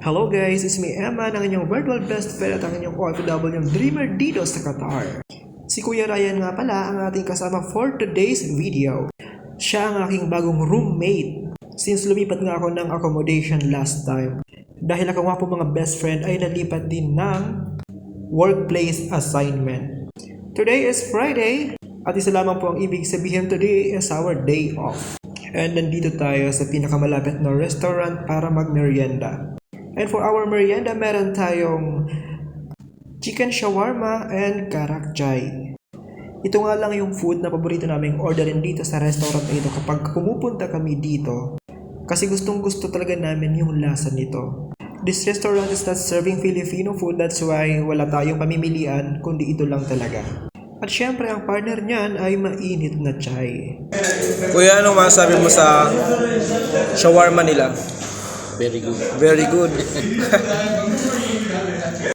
Hello guys, it's me Emma, ng inyong virtual best friend at ang inyong OFW dreamer dito sa Qatar. Si Kuya Ryan nga pala ang ating kasama for today's video. Siya ang aking bagong roommate since lumipat nga ako ng accommodation last time. Dahil ako nga po mga best friend ay nalipat din ng workplace assignment. Today is Friday at isa lamang po ang ibig sabihin today is our day off. And nandito tayo sa pinakamalapit na restaurant para mag-merienda. And for our merienda, meron tayong chicken shawarma and karak chai. Ito nga lang yung food na paborito naming orderin dito sa restaurant na ito kapag pumupunta kami dito. Kasi gustong gusto talaga namin yung lasa nito. This restaurant is not serving Filipino food, that's why wala tayong pamimilian kundi ito lang talaga. At syempre ang partner niyan ay mainit na chai. Kuya, ano masasabi mo sa shawarma nila? Very good. Very good.